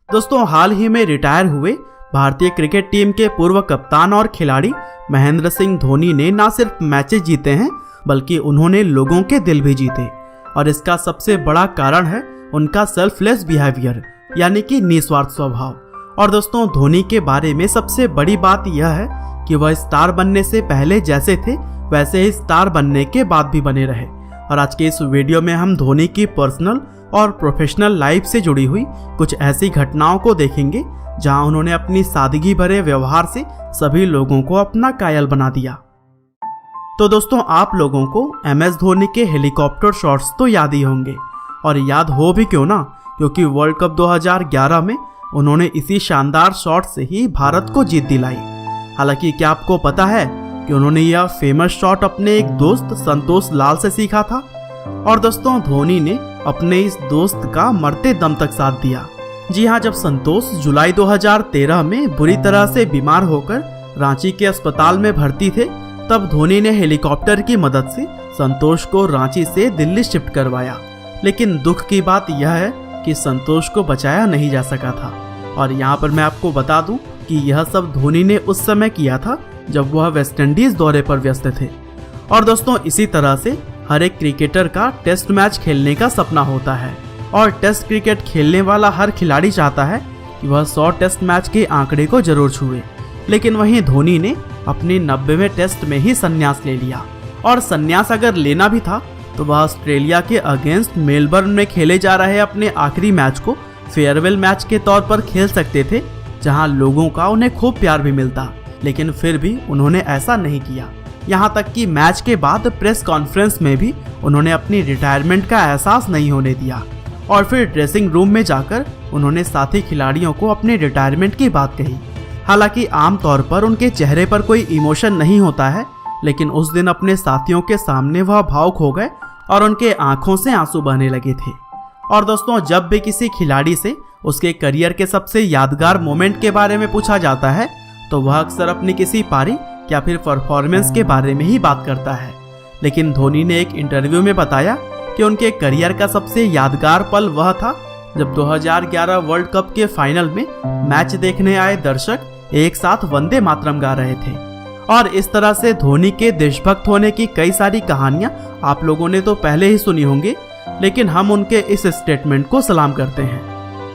दोस्तों हाल ही में रिटायर हुए भारतीय क्रिकेट टीम के पूर्व कप्तान और खिलाड़ी महेंद्र सिंह धोनी ने न सिर्फ मैचेस जीते हैं बल्कि उन्होंने लोगों के दिल भी जीते। और इसका सबसे बड़ा कारण है उनका सेल्फलेस बिहेवियर यानी कि निस्वार्थ स्वभाव। और दोस्तों धोनी के बारे में सबसे बड़ी बात यह है कि वह स्टार बनने से पहले जैसे थे वैसे ही स्टार बनने के बाद भी बने रहे। और आज के इस वीडियो में हम धोनी की पर्सनल और प्रोफेशनल लाइफ से जुड़ी हुई कुछ ऐसी घटनाओं को देखेंगे जहां उन्होंने अपनी सादगी भरे व्यवहार से सभी लोगों को अपना कायल बना दिया। तो दोस्तों आप लोगों को MS धोनी के हेलीकॉप्टर शॉट्स तो याद ही होंगे, और याद हो भी क्यों ना, क्योंकि वर्ल्ड कप 2011 में उन्होंने इसी शानदार शॉट से ही भारत को जीत दिलाई। हालांकि क्या आपको पता है कि उन्होंने यह फेमस शॉट अपने एक दोस्त संतोष लाल से सीखा था। और दोस्तों धोनी ने अपने इस दोस्त का मरते दम तक साथ दिया। जी हाँ, जब संतोष जुलाई 2013 में बुरी तरह से बीमार होकर रांची के अस्पताल में भर्ती थे, तब धोनी ने हेलीकॉप्टर की मदद से संतोष को रांची से दिल्ली शिफ्ट करवाया। लेकिन दुख की बात यह है कि संतोष को बचाया नहीं जा सका था। और यहाँ पर मैं आपको बता दूं कि यह सब धोनी ने उस समय किया था जब वह वेस्टइंडीज दौरे पर व्यस्त थे। और दोस्तों इसी तरह से हर एक क्रिकेटर का टेस्ट मैच खेलने का सपना होता है, और टेस्ट क्रिकेट खेलने वाला हर खिलाड़ी चाहता है कि वह 100 टेस्ट मैच के आंकड़े को जरूर छुए। लेकिन वहीं धोनी ने अपने 90वें टेस्ट में ही संन्यास ले लिया। और संन्यास अगर लेना भी था तो वह ऑस्ट्रेलिया के अगेंस्ट मेलबर्न में खेले जा रहे अपने आखिरी मैच को फेयरवेल मैच के तौर पर खेल सकते थे, जहां लोगों का उन्हें खूब प्यार भी मिलता। लेकिन फिर भी उन्होंने ऐसा नहीं किया। यहाँ तक कि मैच के बाद प्रेस कॉन्फ्रेंस में भी उन्होंने अपनी रिटायरमेंट का एहसास नहीं होने दिया। और फिर ड्रेसिंग रूम में जाकर उन्होंने साथी खिलाड़ियों को अपने रिटायरमेंट की बात कही। हालांकि आमतौर पर उनके चेहरे पर कोई इमोशन नहीं होता है, लेकिन उस दिन अपने साथियों के सामने वह भावुक हो गए और उनके आंखों से आंसू बहने लगे थे। और दोस्तों जब भी किसी खिलाड़ी से उसके करियर के सबसे यादगार मोमेंट के बारे में पूछा जाता है तो वह अक्सर अपनी किसी पारी या फिर परफॉर्मेंस के बारे में ही बात करता है। लेकिन धोनी ने एक इंटरव्यू में बताया कि उनके करियर का सबसे यादगार पल वह था जब 2011 वर्ल्ड कप के फाइनल में मैच देखने आए दर्शक एक साथ वंदे मातरम गा रहे थे। और इस तरह से धोनी के देशभक्त होने की कई सारी कहानियां आप लोगों ने तो पहले ही सुनी होंगी, लेकिन हम उनके इस स्टेटमेंट को सलाम करते हैं।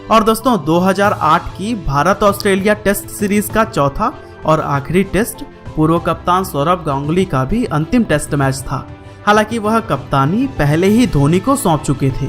और दोस्तों 2008 की भारत ऑस्ट्रेलिया टेस्ट सीरीज का चौथा और आखिरी टेस्ट पूर्व कप्तान सौरभ गांगुली का भी अंतिम टेस्ट मैच था। हालांकि वह कप्तानी पहले ही धोनी को सौंप चुके थे,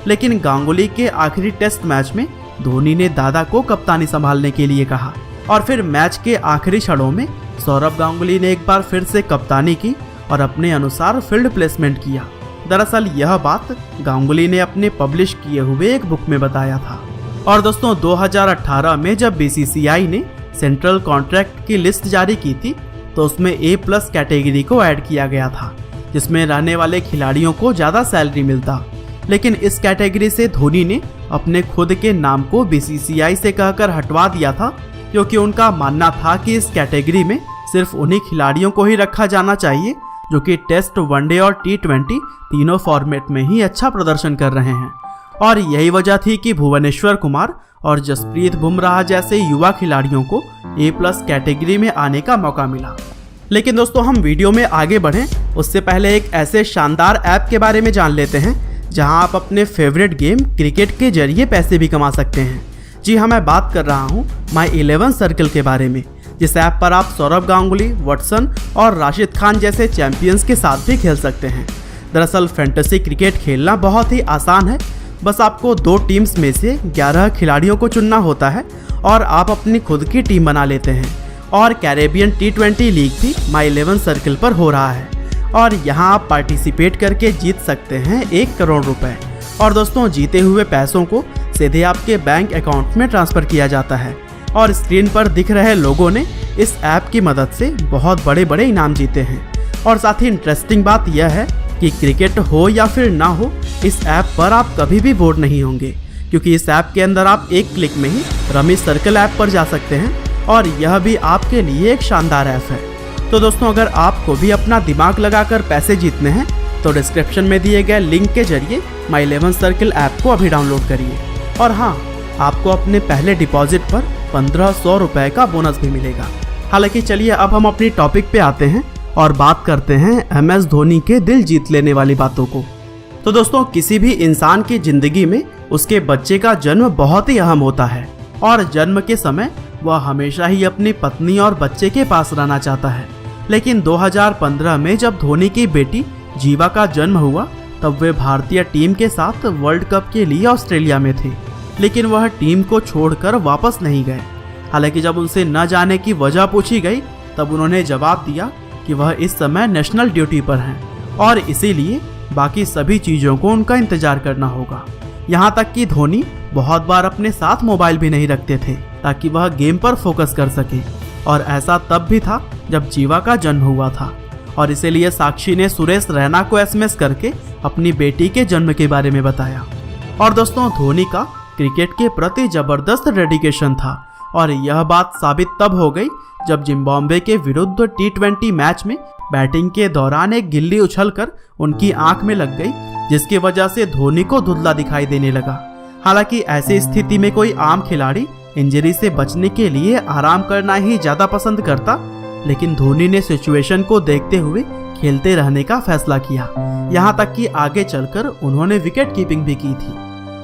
लेकिन गांगुली के आखिरी टेस्ट मैच में धोनी ने दादा को कप्तानी संभालने के लिए कहा। और फिर मैच के आखिरी क्षणों में सौरभ गांगुली ने एक बार फिर से कप्तानी की और अपने अनुसार फील्ड प्लेसमेंट किया। दरअसल यह बात गांगुली ने अपने पब्लिश किए हुए एक बुक में बताया था। और दोस्तों 2018 में जब BCCI ने सेंट्रल कॉन्ट्रैक्ट की लिस्ट जारी की थी तो उसमें A+ कैटेगरी को ऐड किया गया था, जिसमें रहने वाले खिलाड़ियों को ज़्यादा सैलरी मिलता। लेकिन इस कैटेगरी से धोनी ने अपने खुद के नाम को BCCI से कहकर हटवा दिया था, क्योंकि उनका मानना था कि इस कैटेगरी में सिर्फ उन्हीं खिलाड़ियों को ही रखा जाना चाहिए जो कि टेस्ट, वनडे और T20 तीनों फॉर्मेट में ही अच्छा प्रदर्शन कर रहे हैं। और यही वजह थी कि भुवनेश्वर कुमार और जसप्रीत बुमराह जैसे युवा खिलाड़ियों को A+ कैटेगरी में आने का मौका मिला। लेकिन दोस्तों हम वीडियो में आगे बढ़ें उससे पहले एक ऐसे शानदार ऐप के बारे में जान लेते हैं जहां आप अपने फेवरेट गेम क्रिकेट के जरिए पैसे भी कमा सकते हैं। जी हाँ, मैं बात कर रहा हूँ My11 सर्कल के बारे में, जिस ऐप पर आप सौरभ गांगुली, वॉटसन और राशिद खान जैसे चैंपियंस के साथ भी खेल सकते हैं। दरअसल फैंटेसी क्रिकेट खेलना बहुत ही आसान है। बस आपको 2 टीम्स में से 11 खिलाड़ियों को चुनना होता है और आप अपनी खुद की टीम बना लेते हैं। और कैरेबियन T20 लीग भी My11 सर्कल पर हो रहा है और यहाँ आप पार्टिसिपेट करके जीत सकते हैं 1 करोड़ रुपए। और दोस्तों जीते हुए पैसों को सीधे आपके बैंक अकाउंट में ट्रांसफ़र किया जाता है। और स्क्रीन पर दिख रहे लोगों ने इस ऐप की मदद से बहुत बड़े बड़े इनाम जीते हैं। और साथ ही इंटरेस्टिंग बात यह है कि क्रिकेट हो या फिर ना हो, इस ऐप पर आप कभी भी बोर नहीं होंगे, क्योंकि इस ऐप के अंदर आप एक क्लिक में ही रमी सर्कल ऐप पर जा सकते हैं और यह भी आपके लिए एक शानदार ऐप है। तो दोस्तों अगर आपको भी अपना दिमाग लगाकर पैसे जीतने हैं तो डिस्क्रिप्शन में दिए गए लिंक के जरिए My11 सर्कल ऐप को अभी डाउनलोड करिए। और हाँ, आपको अपने पहले डिपॉजिट पर 1500 रुपए का बोनस भी मिलेगा। हालांकि चलिए अब हम अपनी टॉपिक पे आते हैं और बात करते हैं MS धोनी के दिल जीत लेने वाली बातों को। तो दोस्तों, किसी भी इंसान की जिंदगी में उसके बच्चे का जन्म बहुत ही अहम होता है और जन्म के समय वह हमेशा ही अपनी पत्नी और बच्चे के पास रहना चाहता है। लेकिन 2015 में जब धोनी की बेटी जीवा का जन्म हुआ तब वे भारतीय टीम के साथ वर्ल्ड कप के लिए ऑस्ट्रेलिया में थे, लेकिन वह टीम को छोड़कर वापस नहीं गए। हालांकि जब उनसे न जाने की वजह पूछी गई तब उन्होंने जवाब दिया कि वह इस समय नेशनल ड्यूटी पर हैं और इसीलिए बाकी सभी चीज़ों को उनका इंतजार करना होगा। यहाँ तक कि धोनी बहुत बार अपने साथ मोबाइल भी नहीं रखते थे ताकि वह गेम पर फोकस कर सके, और ऐसा तब भी था जब जीवा का जन्म हुआ था। और इसीलिए साक्षी ने सुरेश रैना को SMS करके अपनी बेटी के जन्म के बारे में बताया। और दोस्तों, धोनी का क्रिकेट के प्रति जबरदस्त डेडिकेशन था और यह बात साबित तब हो गई जब जिम्बाब्वे के विरुद्ध T20 मैच में बैटिंग के दौरान एक गिल्ली उछलकर उनकी आंख में लग गई, जिसकी वजह से धोनी को धुंधला दिखाई देने लगा। हालांकि ऐसी स्थिति में कोई आम खिलाड़ी इंजरी से बचने के लिए आराम करना ही ज्यादा पसंद करता, लेकिन धोनी ने सिचुएशन को देखते हुए खेलते रहने का फैसला किया। यहाँ तक कि आगे चलकर उन्होंने विकेट कीपिंग भी की थी।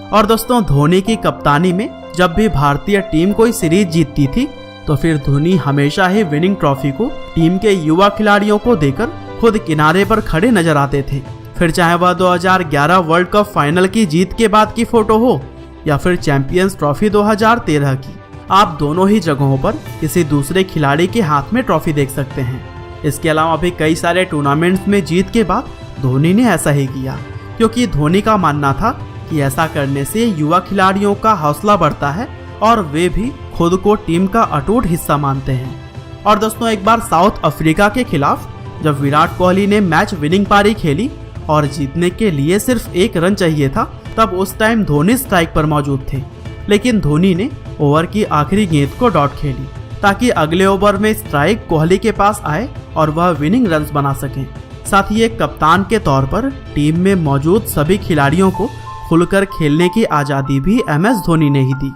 और दोस्तों, धोनी की कप्तानी में जब भी भारतीय टीम कोई सीरीज जीतती थी तो फिर धोनी हमेशा ही विनिंग ट्रॉफी को टीम के युवा खिलाड़ियों को देकर खुद किनारे पर खड़े नजर आते थे। फिर चाहे वह 2011 वर्ल्ड कप फाइनल की जीत के बाद की फोटो हो या फिर चैंपियंस ट्रॉफी 2013 की, आप दोनों ही जगहों पर किसी दूसरे खिलाड़ी के हाथ में ट्रॉफी देख सकते हैं। इसके अलावा भी कई सारे टूर्नामेंट्स में जीत के बाद धोनी ने ऐसा ही किया, क्योंकि धोनी का मानना था कि ऐसा करने से युवा खिलाड़ियों का हौसला बढ़ता है और वे भी खुद को टीम का अटूट हिस्सा मानते हैं। और दोस्तों, एक बार साउथ अफ्रीका के खिलाफ जब विराट कोहली ने मैच विनिंग पारी खेली और जीतने के लिए सिर्फ 1 रन चाहिए था, तब उस टाइम धोनी स्ट्राइक पर मौजूद थे, लेकिन धोनी ने ओवर की आखिरी गेंद को डॉट खेली ताकि अगले ओवर में स्ट्राइक कोहली के पास आए और वह विनिंग रन्स बना सके। साथ ही एक कप्तान के तौर पर टीम में मौजूद सभी खिलाड़ियों को खुलकर खेलने की आज़ादी भी MS धोनी ने ही दी।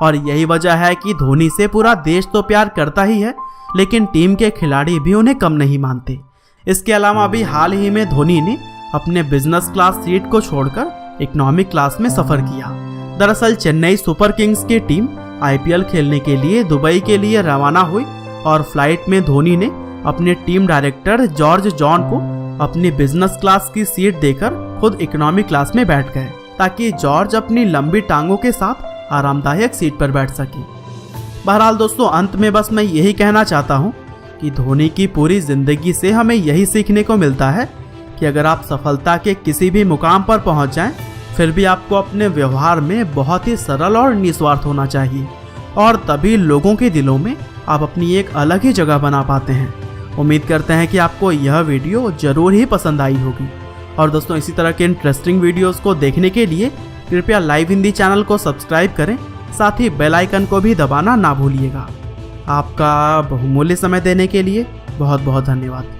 और यही वजह है कि धोनी से पूरा देश तो प्यार करता ही है, लेकिन टीम के खिलाड़ी भी उन्हें कम नहीं मानते। इसके अलावा अभी हाल ही में धोनी ने अपने बिजनेस क्लास सीट को छोड़कर इकोनॉमिक क्लास में सफर किया। दरअसल चेन्नई सुपर किंग्स की टीम IPL खेलने के लिए दुबई के लिए रवाना हुई और फ्लाइट में धोनी ने अपने टीम डायरेक्टर जॉर्ज जॉन को अपनी बिजनेस क्लास की सीट देकर खुद इकोनॉमिक क्लास में बैठ गए ताकि जॉर्ज अपनी लंबी टांगों के साथ आरामदायक सीट पर बैठ सके। बहरहाल दोस्तों, अंत में बस मैं यही कहना चाहता हूँ कि धोनी की पूरी जिंदगी से हमें यही सीखने को मिलता है कि अगर आप सफलता के किसी भी मुकाम पर पहुँच जाएं, फिर भी आपको अपने व्यवहार में बहुत ही सरल और निस्वार्थ होना चाहिए, और तभी लोगों के दिलों में आप अपनी एक अलग ही जगह बना पाते हैं। उम्मीद करते हैं कि आपको यह वीडियो जरूर ही पसंद आई होगी। और दोस्तों, इसी तरह के इंटरेस्टिंग वीडियोस को देखने के लिए कृपया लाइव हिंदी चैनल को सब्सक्राइब करें, साथ ही बेल आइकन को भी दबाना ना भूलिएगा। आपका बहुमूल्य समय देने के लिए बहुत बहुत धन्यवाद।